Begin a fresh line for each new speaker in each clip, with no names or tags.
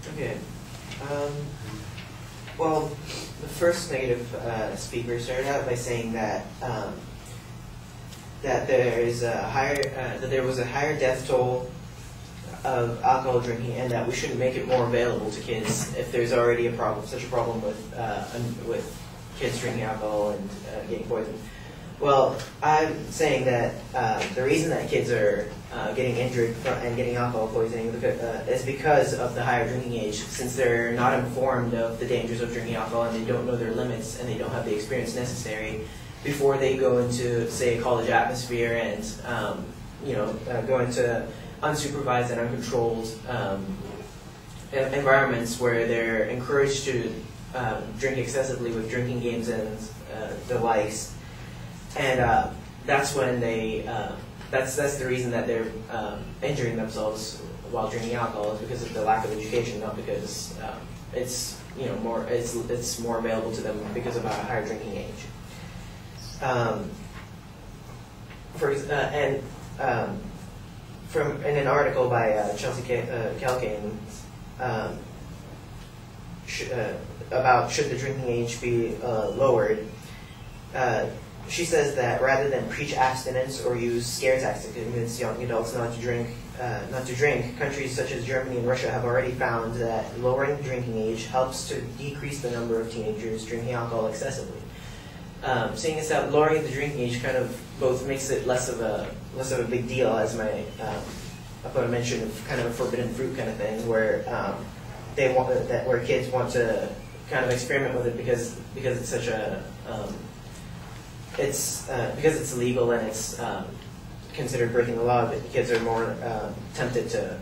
Okay. Well, the first negative speaker started out by saying that that there was a higher death toll of alcohol drinking, and that we shouldn't make it more available to kids if there's already such a problem with kids drinking alcohol and getting poisoned. Well, I'm saying that the reason that kids are getting injured and getting alcohol poisoning is because of the higher drinking age, since they're not informed of the dangers of drinking alcohol and they don't know their limits and they don't have the experience necessary before they go into, say, a college atmosphere and go into unsupervised and uncontrolled environments where they're encouraged to drink excessively with drinking games and the likes. And that's when that's the reason that they're injuring themselves while drinking alcohol, is because of the lack of education, not because it's more available to them because of a higher drinking age. From in an article by Chelsea Kalkin about should the drinking age be lowered. She says that rather than preach abstinence or use scare tactics to convince young adults not to drink, countries such as Germany and Russia have already found that lowering the drinking age helps to decrease the number of teenagers drinking alcohol excessively. Seeing as that lowering the drinking age kind of both makes it less of a big deal, as my opponent mentioned, kind of a forbidden fruit kind of thing, where where kids want to kind of experiment with it because it's such a because it's illegal and it's considered breaking the law. But kids are more tempted to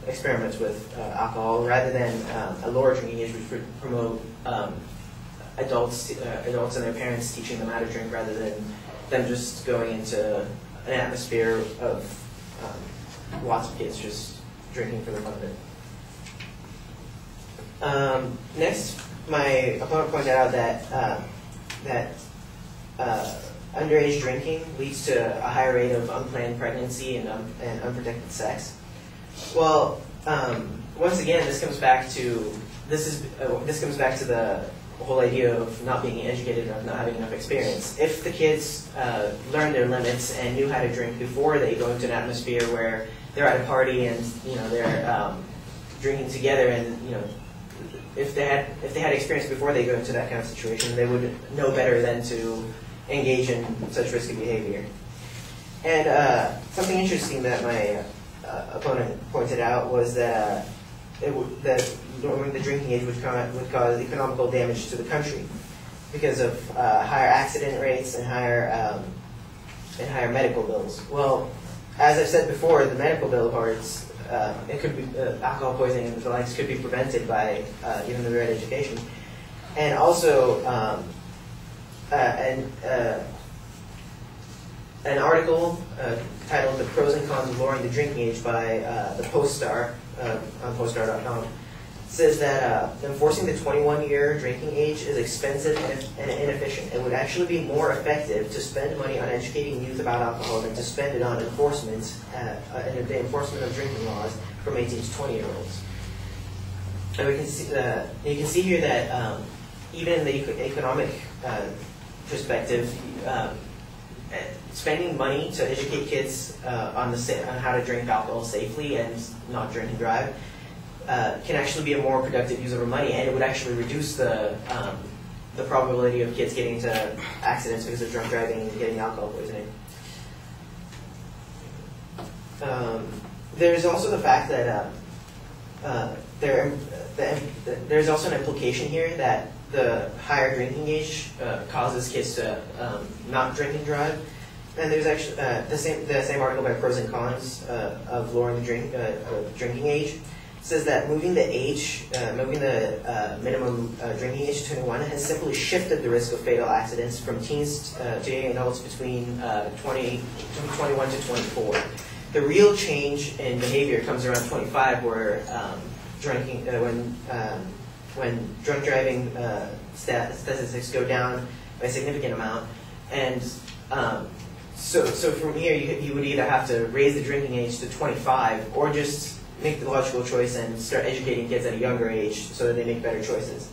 experiment with alcohol rather than a lower drinking age, which would promote adults and their parents teaching them how to drink rather than them just going into an atmosphere of lots of kids just drinking for the fun of it. Next, my opponent pointed out that underage drinking leads to a higher rate of unplanned pregnancy and unprotected sex. Well, once again, this comes back to the whole idea of not being educated enough, not having enough experience. If the kids learned their limits and knew how to drink before they go into an atmosphere where they're at a party and they're drinking together, and if they had experience before they go into that kind of situation, they would know better than to engage in such risky behavior. And something interesting that my opponent pointed out was that lowering the drinking age would cause economical damage to the country because of higher accident rates and higher medical bills. Well, as I've said before, the medical bill parts, it could be alcohol poisoning and the likes could be prevented by given the right education, and also an article titled "The Pros and Cons of Lowering the Drinking Age" by the Poststar on poststar.com says that enforcing the 21-year drinking age is expensive and inefficient. It would actually be more effective to spend money on educating youth about alcohol than to spend it on the enforcement of drinking laws from 18 to 20-year-olds. And you can see here that even in the economic perspective, spending money to educate kids on how to drink alcohol safely and not drink and drive can actually be a more productive use of our money, and it would actually reduce the probability of kids getting into accidents because of drunk driving and getting alcohol poisoning. There's also the fact that there's also an implication here that the higher drinking age causes kids to not drink and drive. And there's actually the same article by Pros and Cons of lowering the drinking age says that moving the minimum drinking age to 21 has simply shifted the risk of fatal accidents from teens to young adults between 21 to 24. The real change in behavior comes around 25, where when drunk driving statistics go down by a significant amount, and so from here you would either have to raise the drinking age to 25 or just make the logical choice and start educating kids at a younger age so that they make better choices.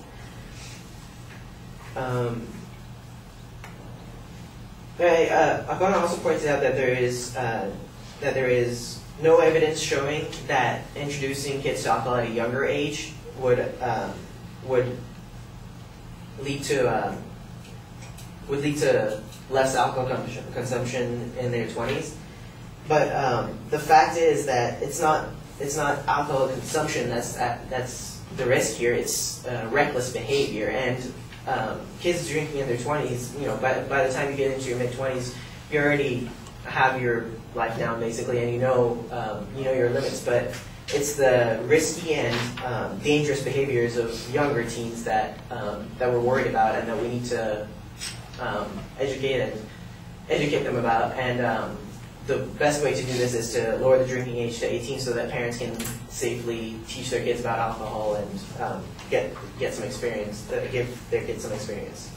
Akana also points out that there is no evidence showing that introducing kids to alcohol at a younger age would lead to less alcohol consumption in their 20s. But the fact is that it's not alcohol consumption that's the risk here. It's reckless behavior, and kids drinking in their 20s. By the time you get into your mid-20s, you already have your life now basically, and you know your limits. But it's the risky and dangerous behaviors of younger teens that we're worried about, and that we need to educate them about. And the best way to do this is to lower the drinking age to 18 so that parents can safely teach their kids about alcohol and get some experience, give their kids some experience.